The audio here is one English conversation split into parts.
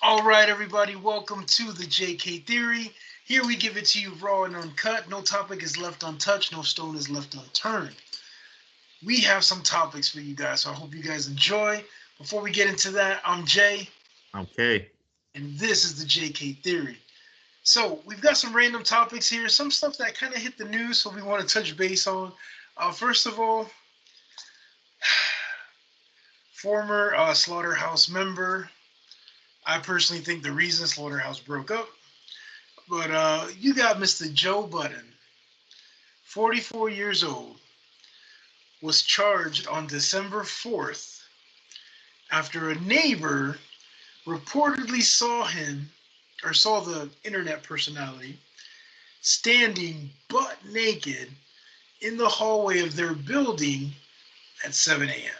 All right, everybody, welcome to the JK Theory. Here we give it to you raw and uncut. No topic is left untouched, no stone is left unturned. We have some topics for you guys, so I hope you guys enjoy. Before we get into that, I'm Jay. Okay. And this is the JK Theory. So we've got some random topics here, some stuff that kind of hit the news, so we want to touch base on. First of all, former Slaughterhouse member. I personally think the reason Slaughterhouse broke up. But you got Mr. Joe Budden, 44 years old, was charged on December 4th after a neighbor reportedly saw the internet personality standing butt naked in the hallway of their building at 7 a.m.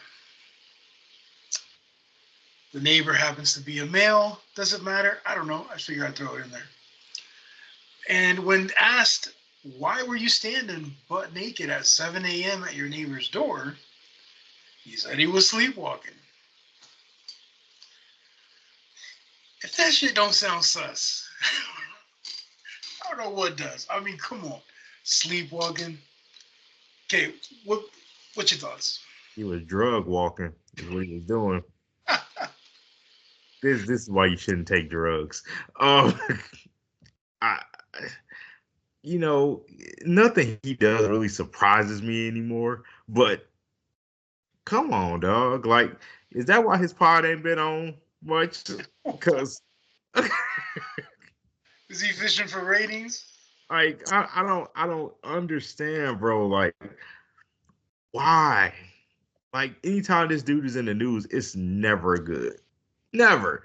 The neighbor happens to be a male. Does it matter? I don't know. I figure I'd throw it in there. And when asked, why were you standing butt naked at 7 a.m. at your neighbor's door? He said he was sleepwalking. If that shit don't sound sus, I don't know what does. I mean, come on. Sleepwalking. Okay, what's your thoughts? He was drug walking is what he was doing. This is why you shouldn't take drugs. I nothing he does really surprises me anymore. But come on, dog. Like, is that why his pod ain't been on much? Because Is he fishing for ratings? like I don't understand, bro. Like, why? Like, anytime this dude is in the news, it's never good. Never.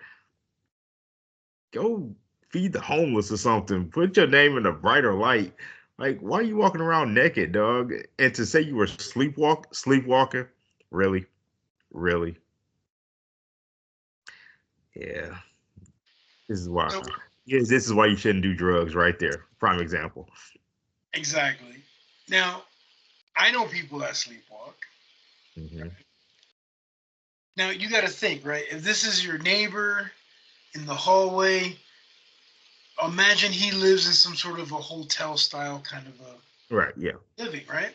Go feed the homeless or something. Put your name in a brighter light. Like, why are you walking around naked, dog? And to say you were sleepwalking, really, really, yeah. This is why. So, Yes, this is why you shouldn't do drugs. Right there, prime example. exactly. Now, I know people that sleepwalk. Hmm. Now, you got to think, right? If this is your neighbor in the hallway, imagine he lives in some sort of a hotel style kind of a Right. Yeah. living, right?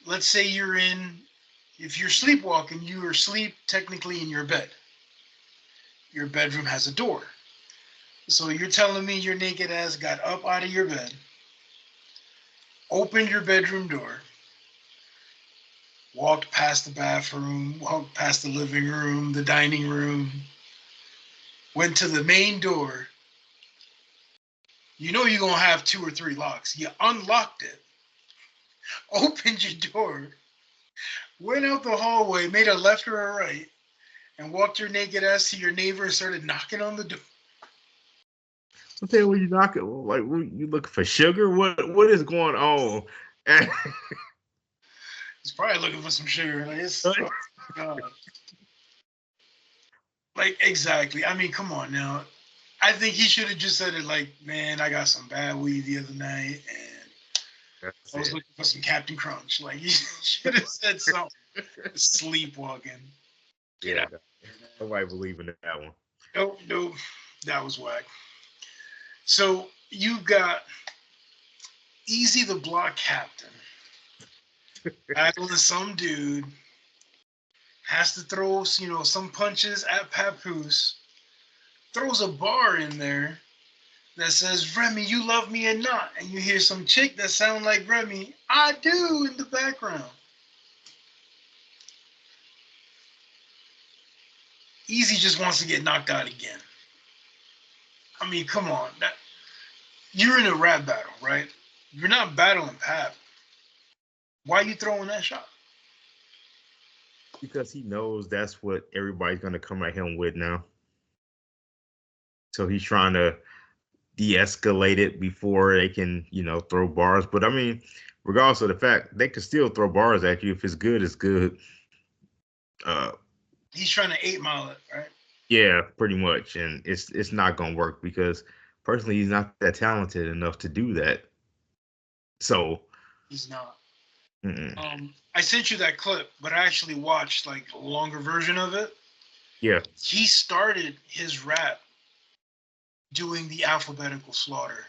Let's say if you're sleepwalking, you are asleep technically in your bed. Your bedroom has a door. So you're telling me your naked ass got up out of your bed, opened your bedroom door, walked past the bathroom, walked past the living room, the dining room, went to the main door. You know you're going to have 2 or 3 locks. You unlocked it, opened your door, went out the hallway, made a left or a right, and walked your naked ass to your neighbor and started knocking on the door. What the hell were you knocking? Like, you looking for sugar? What is going on? He's probably looking for some sugar. Oh God. Like, exactly. I mean, come on now. I think he should have just said it like, man, I got some bad weed the other night and That's I was it. looking for some Captain Crunch. Like, he should have said something. Sleepwalking. Get Yeah, out of here, man. nobody believe in that one. Nope, nope. That was whack. So you got Easy the Block Captain battling some dude, has to throw, some punches at Papoose, throws a bar in there that says, Remy, you love me or not. And you hear some chick that sound like Remy, I do, in the background. Easy just wants to get knocked out again. I mean, come on. You're in a rap battle, right? You're not battling Pap. Why are you throwing that shot? Because he knows that's what everybody's gonna come at him with now. So he's trying to de-escalate it before they can, throw bars. But I mean, regardless of the fact, they can still throw bars at you. If it's good, it's good. Uh, He's trying to 8 Mile it, right? yeah, pretty much, and it's not gonna work because personally, he's not that talented enough to do that. So, He's not. mm-mm. I sent you that clip, but I actually watched like a longer version of it. Yeah. He started his rap doing the alphabetical slaughter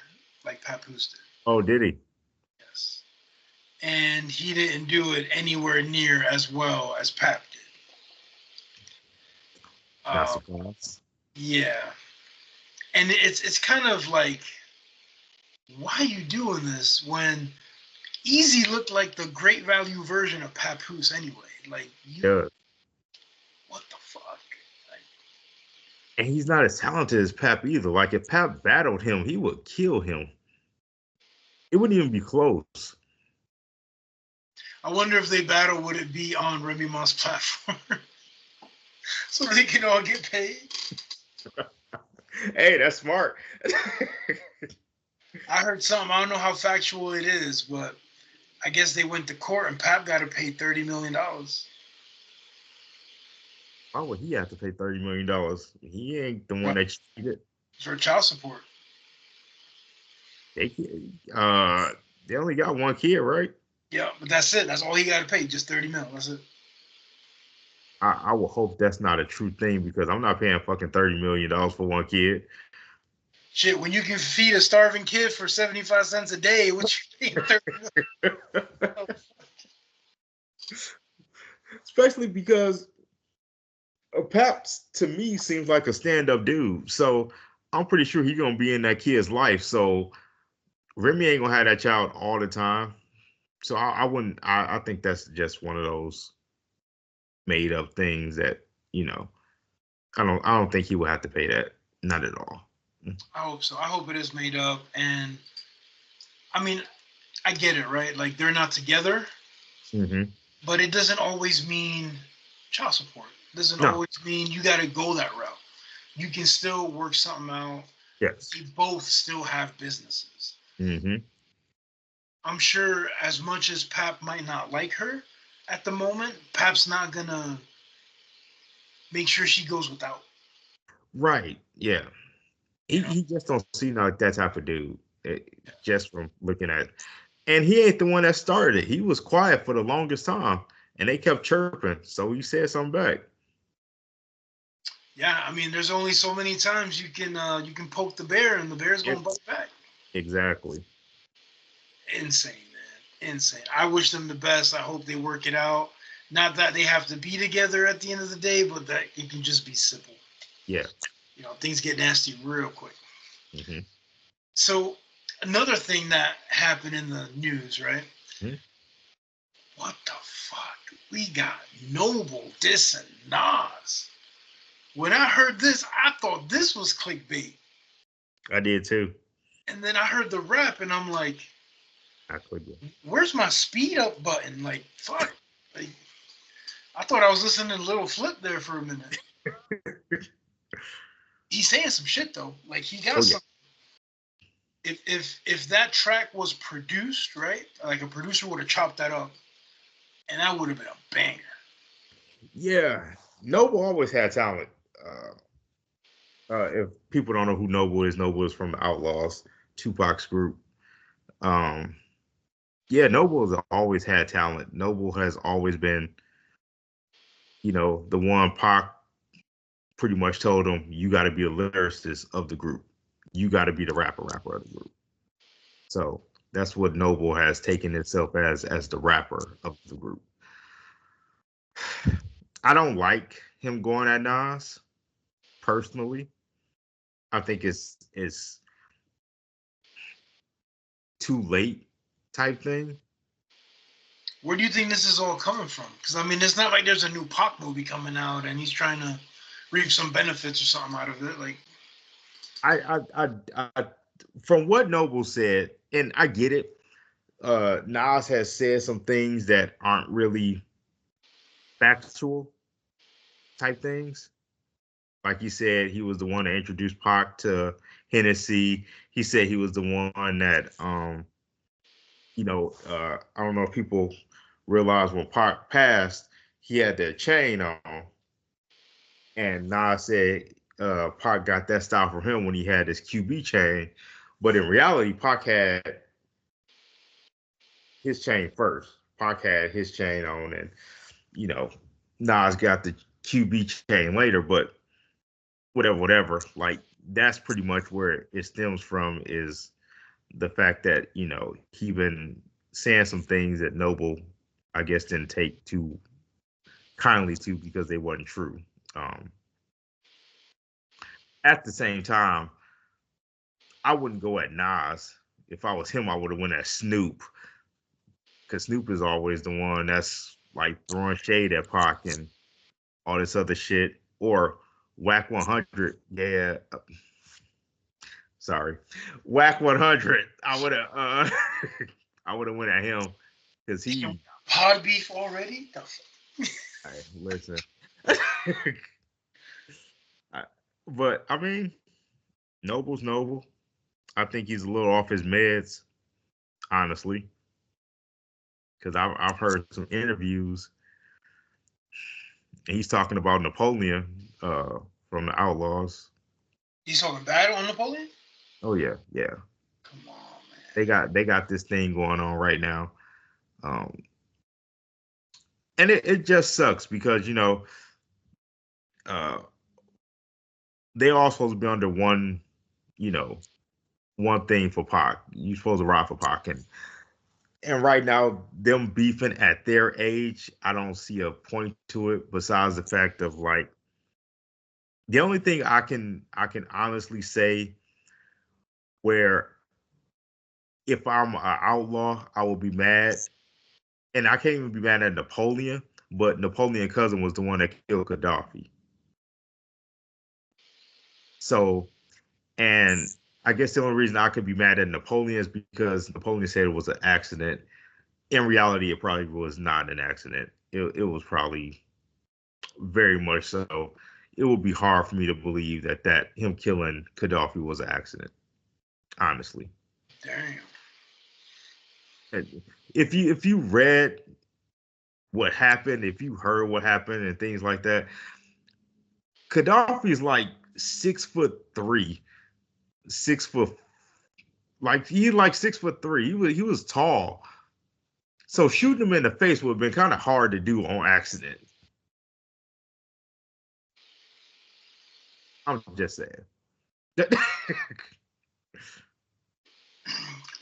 like Papoose did. Oh, did he? Yes. And he didn't do it anywhere near as well as Pap did. Not Um, surprised. yeah. And it's kind of like, why are you doing this when Easy looked like the great value version of Papoose anyway? Like, Yeah. what the fuck? Like, And he's not as talented as Pap either. Like if Pap battled him, he would kill him. It wouldn't even be close. I wonder if they battle, would it be on Remy Ma's platform so they can all get paid? Hey, that's smart. I heard something. I don't know how factual it is, but I guess they went to court and Pap got to pay $30 million Why would he have to pay $30 million? He ain't the one that cheated. for child support. They they only got one kid, right? Yeah, but that's it. That's all he got to pay. Just 30 mil. That's it. I will hope that's not a true thing because I'm not paying fucking $30 million for one kid. Shit, when you can feed a starving kid for 75 cents a day, what you paying 30 mil? Especially because Paps to me seems like a stand-up dude. So I'm pretty sure he's gonna be in that kid's life. So Remy ain't gonna have that child all the time. So I wouldn't. I think that's just one of those made up things that you know. I don't think he will have to pay that. Not at all. I hope so. I hope it is made up. And I mean, I get it, right? Like they're not together, Mm-hmm. but it doesn't always mean child support. It doesn't No. always mean you got to go that route. You can still work something out. Yes. They both still have businesses. Mm-hmm. I'm sure as much as Pap might not like her at the moment, Pap's not gonna make sure she goes without. Right. Yeah. You know, He just don't seem like that type of dude. Just from looking at it. And he ain't the one that started it. He was quiet for the longest time. And they kept chirping. So he said something back. yeah. I mean, there's only so many times you can poke the bear and the bear's gonna Yes. bite back. Exactly. Insane, man. Insane. I wish them the best. I hope they work it out. Not that they have to be together at the end of the day, but that it can just be simple. Yeah. You know, things get nasty real quick. Mm-hmm. So another thing that happened in the news, right? Mm-hmm. What the fuck? We got Noble dissing Nas. When I heard this, I thought this was clickbait. I did too. And then I heard the rap and I'm like, I could be. where's my speed up button? Like, fuck. Like, I thought I was listening to Little Flip there for a minute. He's saying some shit though. Like he got Oh yeah. some. If that track was produced right, like a producer would have chopped that up, and that would have been a banger. Yeah. Noble always had talent. If people don't know who Noble is from the Outlaws, Tupac's group. Um, yeah, Noble has always had talent. Noble has always been, the one Pac pretty much told him, you got to be a lyricist of the group. You got to be the rapper of the group. So that's what Noble has taken itself as the rapper of the group. I don't like him going at Nas personally. I think it's too late type thing. Where do you think this is all coming from? Because I mean, it's not like there's a new Pac movie coming out and he's trying to reap some benefits or something out of it. Like, I from what Noble said, and I get it. Nas has said some things that aren't really factual type things. Like he said, he was the one that introduced Pac to Hennessy. He said he was the one that, I don't know if people realize when Pac passed, he had that chain on, and Nas said Pac got that style from him when he had his QB chain. But in reality, Pac had his chain first. Pac had his chain on, and you know, Nas got QB chain later, but whatever. Like that's pretty much where it stems from is the fact that he been saying some things that Noble, I guess, didn't take too kindly to because they wasn't true. Um, at the same time, I wouldn't go at Nas. If I was him, I would have went at Snoop because Snoop is always the one that's like throwing shade at Pac and all this other shit. Or Whack 100, yeah. Sorry, Whack 100. I would have, I would have went at him because he. Pod beef already? Hey, listen. But I mean, Noble's Noble. I think he's a little off his meds, honestly, because I've heard some interviews, and he's talking about Napoleon from the Outlaws. He's talking bad on Napoleon? Oh yeah. Come on, man. They got this thing going on right now, and it just sucks because they all supposed to be under one thing for Pac. You're supposed to ride for Pac, and right now them beefing at their age, I don't see a point to it besides the fact of like the only thing I can honestly say where if I'm an outlaw, I will be mad, and I can't even be mad at Napoleon, but Napoleon's cousin was the one that killed Gaddafi. So, and I guess the only reason I could be mad at Napoleon is because Napoleon said it was an accident. In reality, it probably was not an accident. It was probably very much so. It would be hard for me to believe that him killing Gaddafi was an accident. Honestly, Damn. if you read what happened, if you heard what happened and things like that, Gaddafi's like 6'3", 6 foot, like he's like 6'3". He was tall. So shooting him in the face would have been kind of hard to do on accident. I'm just saying.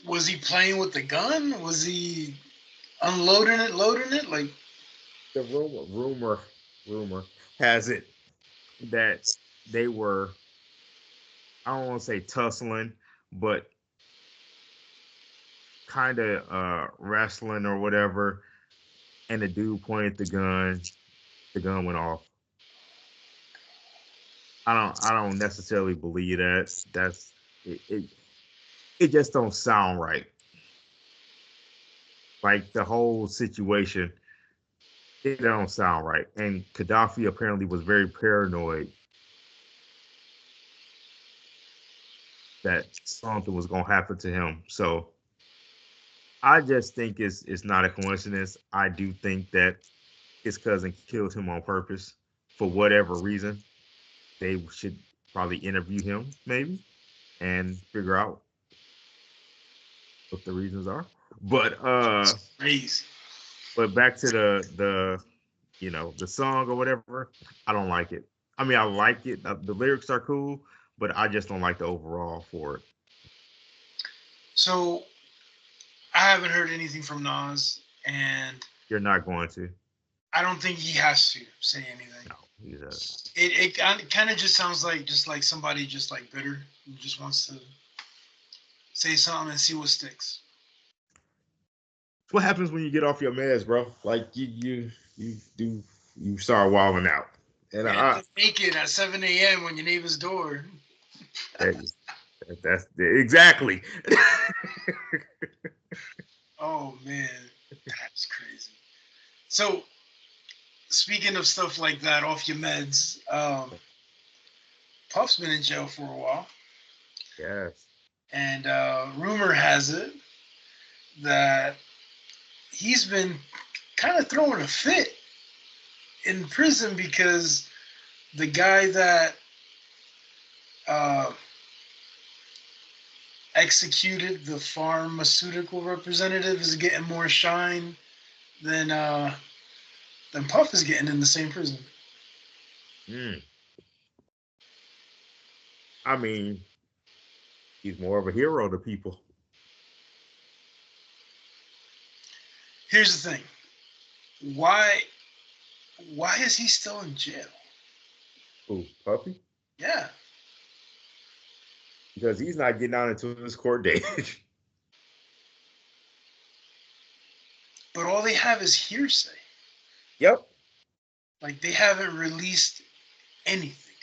Was he playing with the gun? Was he unloading it, loading it? Like The rumor has it that they were, I don't want to say tussling, but kind of wrestling or whatever. And the dude pointed the gun. The gun went off. I don't necessarily believe that. That's it just don't sound right. Like the whole situation, it don't sound right. And Gaddafi apparently was very paranoid that something was gonna happen to him. So I just think it's not a coincidence. I do think that his cousin killed him on purpose for whatever reason. They should probably interview him maybe and figure out what the reasons are. But crazy. but back to the the song or whatever, I don't like it. I mean, I like it. The lyrics are cool, but I just don't like the overall for it. So I haven't heard anything from Nas, and You're not going to. I don't think he has to say anything. No, he's a. It kind of just sounds like somebody just like bitter who just wants to say something and see what sticks. What happens when you get off your meds, bro? Like you start wilding out, and I naked at 7 a.m. on your neighbor's door. that's exactly. Oh man, that's crazy. So, speaking of stuff like that, off your meds, Puff's been in jail for a while. Yes. And rumor has it that he's been kind of throwing a fit in prison because the guy that executed the pharmaceutical representative is getting more shine than Puff is getting in the same prison. Mm. I mean, he's more of a hero to people. Here's the thing. Why is he still in jail? Who, Puffy? Yeah. Because he's not getting out until his court date. But all they have is hearsay. Yep. Like they haven't released anything.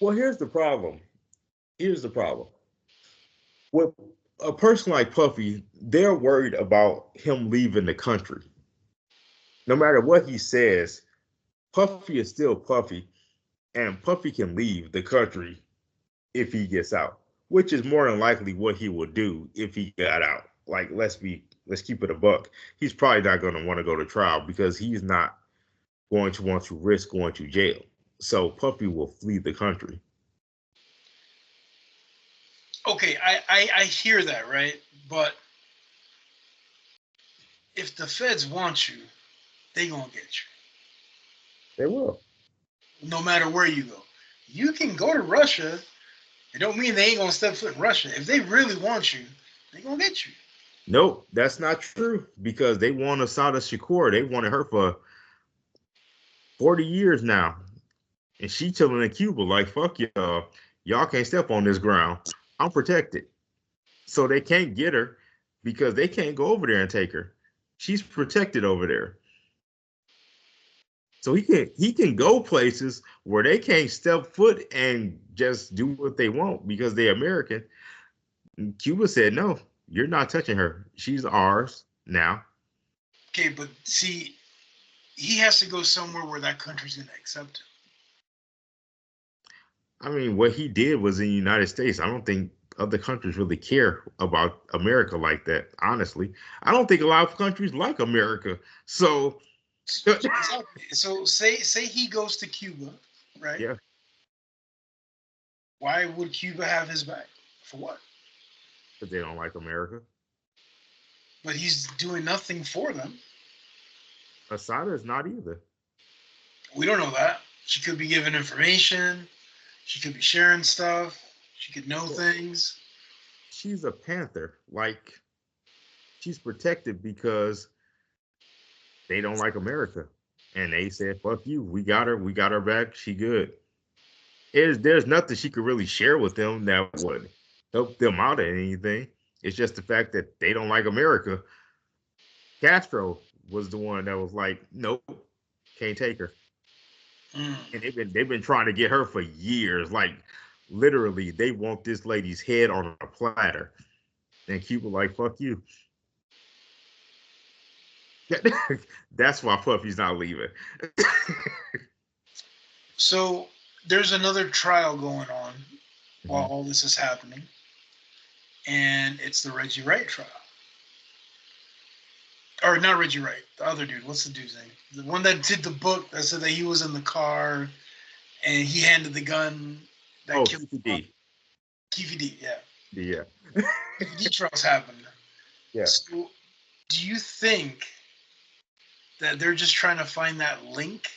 Well, here's the problem. Here's the problem. With a person like Puffy, they're worried about him leaving the country. No matter what he says, Puffy is still Puffy, and Puffy can leave the country if he gets out, which is more than likely what he would do if he got out. Like, let's keep it a buck. He's probably not going to want to go to trial because he's not going to want to risk going to jail. So Puffy will flee the country. Okay, I hear that, right? But if the feds want you, they gonna get you. They will. No matter where you go. You can go to Russia. It don't mean they ain't gonna step foot in Russia. If they really want you, they gonna get you. Nope, that's not true because they want Asada Shakur. They wanted her for 40 years now. And she chilling in Cuba like, fuck y'all. Y'all can't step on this ground. I'm protected. So they can't get her because they can't go over there and take her. She's protected over there. So he can go places where they can't step foot and just do what they want because they're American. And Cuba said, no, you're not touching her. She's ours now. Okay, but see, he has to go somewhere where that country's gonna accept him. I mean, what he did was in the United States. I don't think other countries really care about America like that, honestly. I don't think a lot of countries like America. So, So say he goes to Cuba, right? yeah, Why would Cuba have his back? For what? because they don't like America. But he's doing nothing for them. Asada is not either. We don't know that. She could be giving information. She could be sharing stuff. She could know things. She's a panther. Like, she's protected because they don't like America. And they said, fuck you. We got her. We got her back. She good. There's nothing she could really share with them that would help them out at anything. It's just the fact that they don't like America. Castro was the one that was like, nope, can't take her. And they've been trying to get her for years. Like literally, they want this lady's head on a platter. And Cuba like, fuck you. That's why Puffy's not leaving. So there's another trial going on while all this is happening, and it's the Reggie Wright trial. Or not Reggie Wright, the other dude. What's the dude's name? The one that did the book that said that he was in the car and he handed the gun that killed KVD. KVD, yeah. Yeah. KVD trials happened. Yeah. So do you think that they're just trying to find that link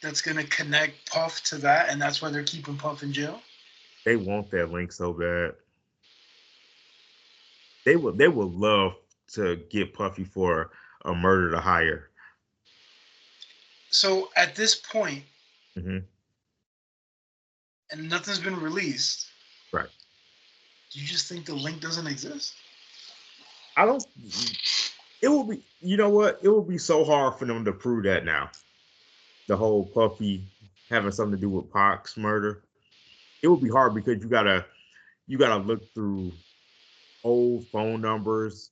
that's going to connect Puff to that, and that's why they're keeping Puff in jail? They want that link so bad. They would love to get Puffy for a murder to hire. So at this point, Mm-hmm. and nothing's been released, Right. do you just think the link doesn't exist? I don't. It will be. You know what? It will be so hard for them to prove that now. The whole Puffy having something to do with Pac's murder. It will be hard because you gotta look through old phone numbers.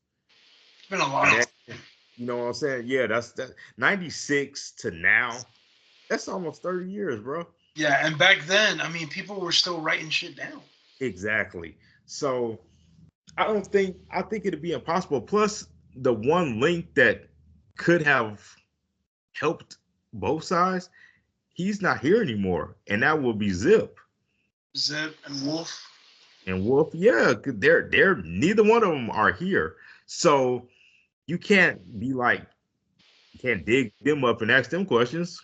It's been a lot. You know what I'm saying? Yeah, that's 96 to now. That's almost 30 years, bro. Yeah, and back then, I mean, people were still writing shit down. Exactly. So I think it'd be impossible. Plus, the one link that could have helped both sides, he's not here anymore, and that will be Zip. Zip and Wolf. And Wolf, yeah, they're neither one of them are here. So you can't be like, you can't dig them up and ask them questions.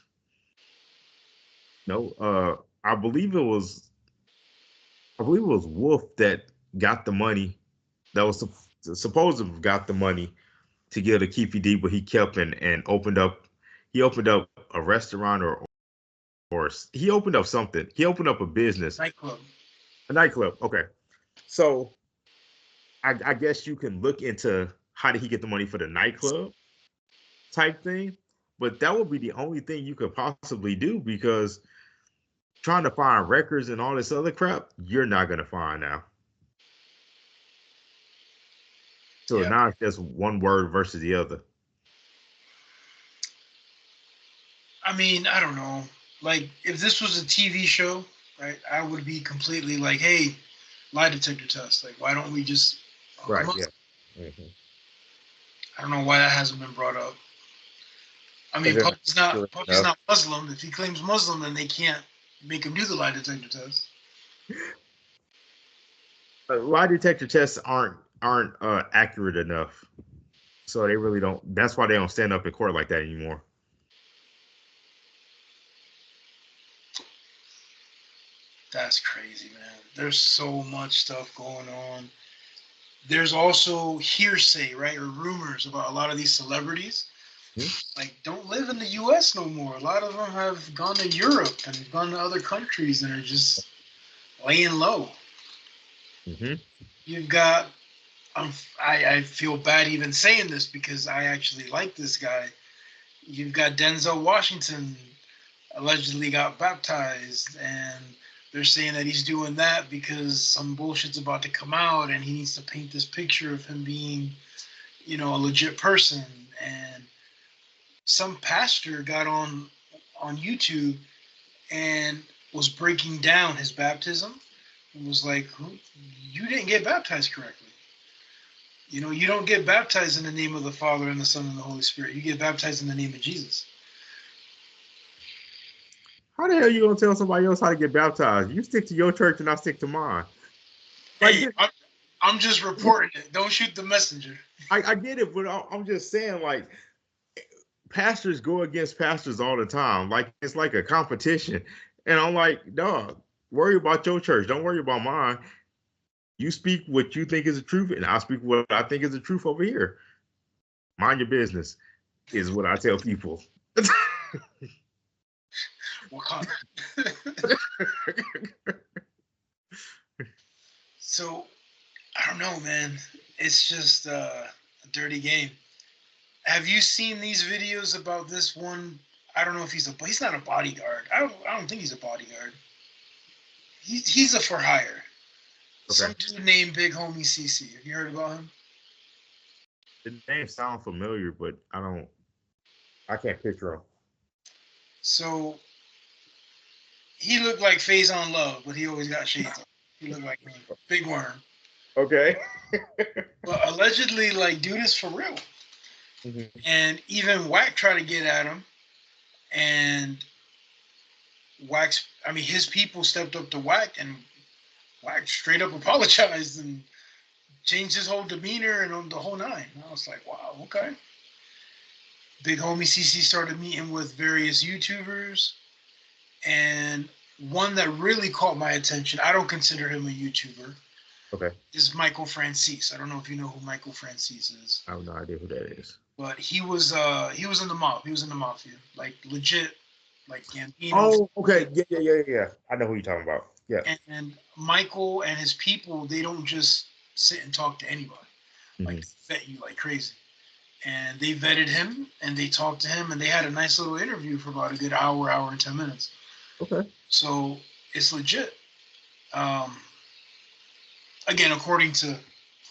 No, I believe it was Wolf that got the money. That was supposed to have got the money to get a Keefy D, but he kept and opened up. He opened up a restaurant or he opened up something. He opened up a business, Nightclub. a nightclub. Okay, so I guess you can look into how did he get the money for the nightclub type thing, but that would be the only thing you could possibly do because trying to find records and all this other crap, you're not gonna find now. So Yeah. now it's just one word versus the other. I mean, I don't know. Like, if this was a TV show, right, I would be completely like, hey, lie detector test. Like, why don't we just hook Right. them up? Yeah. Mm-hmm. I don't know why that hasn't been brought up. I Because mean, they're not accurate Puppy's enough. not Muslim. If he claims Muslim, then they can't make him do the lie detector test. Lie detector tests aren't accurate enough, so they really don't. That's why they don't stand up in court like that anymore. That's crazy, man. There's so much stuff going on. There's also hearsay, right, or rumors about a lot of these celebrities. Hmm? Like, don't live in the U.S. no more. A lot of them have gone to Europe and gone to other countries and are just laying low. Mm-hmm. You've got, I feel bad even saying this because I actually like this guy. You've got Denzel Washington allegedly got baptized, and they're saying that he's doing that because some bullshit's about to come out and he needs to paint this picture of him being, a legit person. And some pastor got on YouTube and was breaking down his baptism and was like, you didn't get baptized correctly. You don't get baptized in the name of the Father and the Son and the Holy Spirit. You get baptized in the name of Jesus. How the hell are you gonna tell somebody else how to get baptized? You stick to your church and I stick to mine. Like Hey, I'm just reporting it. Don't shoot the messenger. I get it, but I'm just saying, like, pastors go against pastors all the time. Like it's like a competition. And I'm like, dog, worry about your church. Don't worry about mine. You speak what you think is the truth, and I speak what I think is the truth over here. Mind your business, is what I tell people. Wakanda. So, I don't know, man. It's just a dirty game. Have you seen these videos about this one? I don't know if he's not a bodyguard. I don't think he's a bodyguard. He's a for hire. Okay. Some dude named Big Homie CC. Have you heard about him? The name sounds familiar, but I can't picture him. So he looked like Faison Love, but he always got shades on. He looked like me. Big Worm. Okay. But allegedly, like, dude is for real. Mm-hmm. And even Wack tried to get at him, and his people stepped up to Wack, and Wack straight up apologized and changed his whole demeanor and on the whole nine. And I was like, wow, okay. Big Homie CC started meeting with various YouTubers, and one that really caught my attention, I don't consider him a YouTuber, Okay. is Michael Francis. I don't know if you know who Michael Francis is. I have no idea who that is. But he was in the mob. He was in the mafia, like legit, like Gambino. Oh, okay. Yeah. I know who you're talking about. Yeah. And Michael and his people, they don't just sit and talk to anybody. Like, they vet you like crazy. And they vetted him and they talked to him and they had a nice little interview for about a good hour and 10 minutes. Okay. So it's legit. Again, according to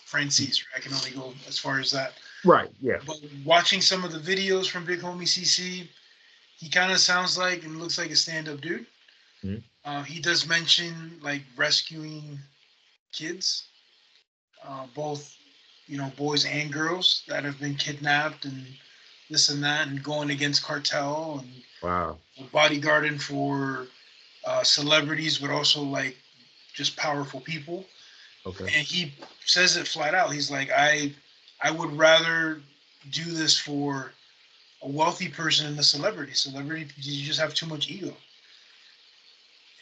Francis, I can only go as far as that. Right. Yeah. But watching some of the videos from Big Homie CC, he kind of sounds like and looks like a stand-up dude. Mm-hmm. He does mention like rescuing kids, both boys and girls that have been kidnapped and this and that, and going against cartel and Wow. bodyguarding for celebrities, but also like just powerful people. Okay. And he says it flat out. He's like, I would rather do this for a wealthy person than a celebrity. Celebrity, you just have too much ego.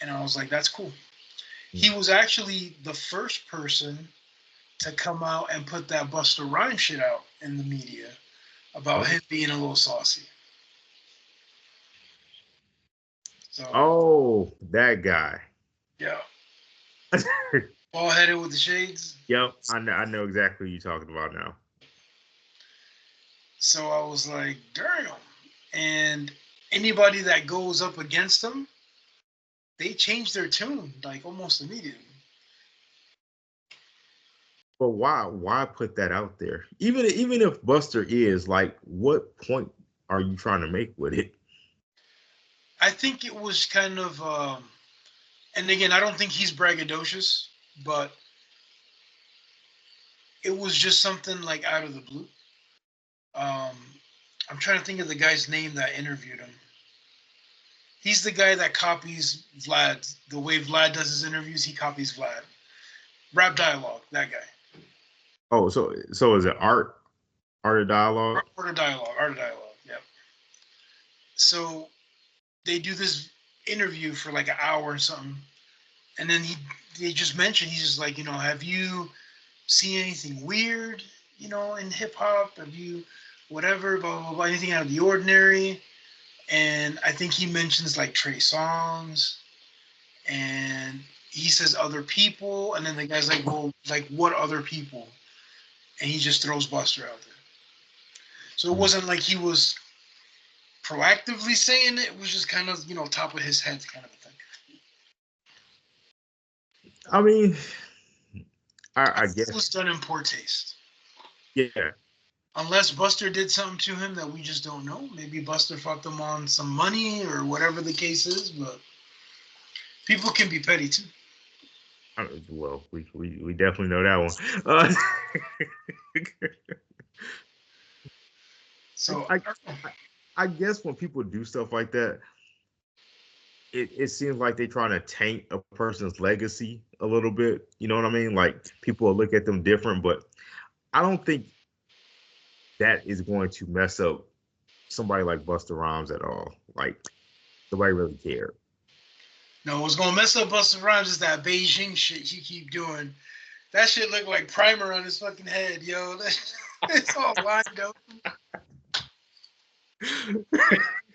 And I was like, that's cool. He was actually the first person to come out and put that Busta Rhymes shit out in the media about him being a little saucy. So, Oh, that guy. yeah. Bald headed with the shades. Yep, I know exactly what you're talking about now. So I was like, damn. And anybody that goes up against him, they change their tune like almost immediately. But why put that out there? Even if Buster is like, what point are you trying to make with it? I think it was kind of, and again, I don't think he's braggadocious, but it was just something like out of the blue. I'm trying to think of the guy's name that interviewed him. He's the guy that copies Vlad. The way Vlad does his interviews, he copies Vlad. Rap Dialogue, that guy. Oh, so is it art of dialogue? Art of Dialogue, yeah. So they do this interview for like an hour or something, and then they just mentioned, he's just like, have you seen anything weird, in hip hop? Have you whatever, blah, blah, blah, anything out of the ordinary? And I think he mentions like Trey Songz, and he says other people, and then the guy's like, well, like what other people? And he just throws Buster out there. So it wasn't like he was proactively saying it. It was just kind of, top of his head kind of a thing. I mean, I guess it was done in poor taste. Yeah. Unless Buster did something to him that we just don't know. Maybe Buster fucked him on some money or whatever the case is, but people can be petty too. Well, we definitely know that one. So I guess when people do stuff like that, it seems like they're trying to taint a person's legacy a little bit. You know what I mean? Like people will look at them different, but I don't think that is going to mess up somebody like Busta Rhymes at all. Like nobody really cared. No, what's gonna mess up Busta Rhymes is that Beijing shit he keep doing. That shit look like primer on his fucking head, yo. It's all lined up.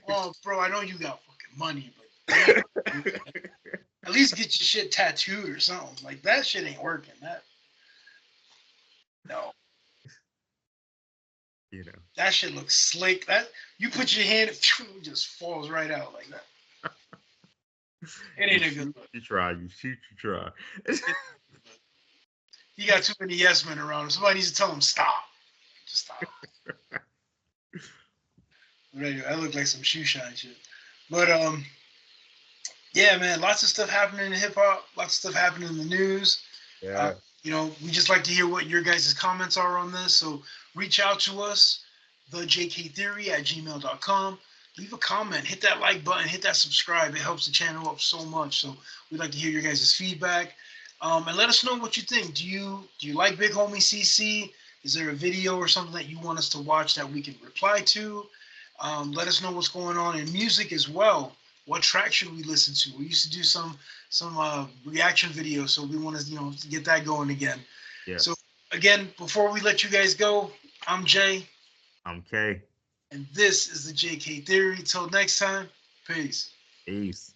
Oh, bro, I know you got fucking money, but at least get your shit tattooed or something. Like that shit ain't working. No. That shit looks slick. That you put your hand, it just falls right out like that. It ain't a good look. You try. You shoot. You try. He got too many yes men around him. Somebody needs to tell him stop. Just stop. That looked like some shoe shine shit. But yeah, man, lots of stuff happening in hip hop. Lots of stuff happening in the news. Yeah. We just like to hear what your guys' comments are on this. So reach out to us, thejktheory@gmail.com. Leave a comment, hit that like button, hit that subscribe. It helps the channel up so much. So we'd like to hear your guys' feedback. And let us know what you think. Do you like Big Homie CC? Is there a video or something that you want us to watch that we can reply to? Let us know what's going on in music as well. What track should we listen to? We used to do some reaction videos, so we want to get that going again. Yeah. So again, before we let you guys go, I'm Jay. I'm Kay. And this is the JK Theory. Till next time, peace. Peace.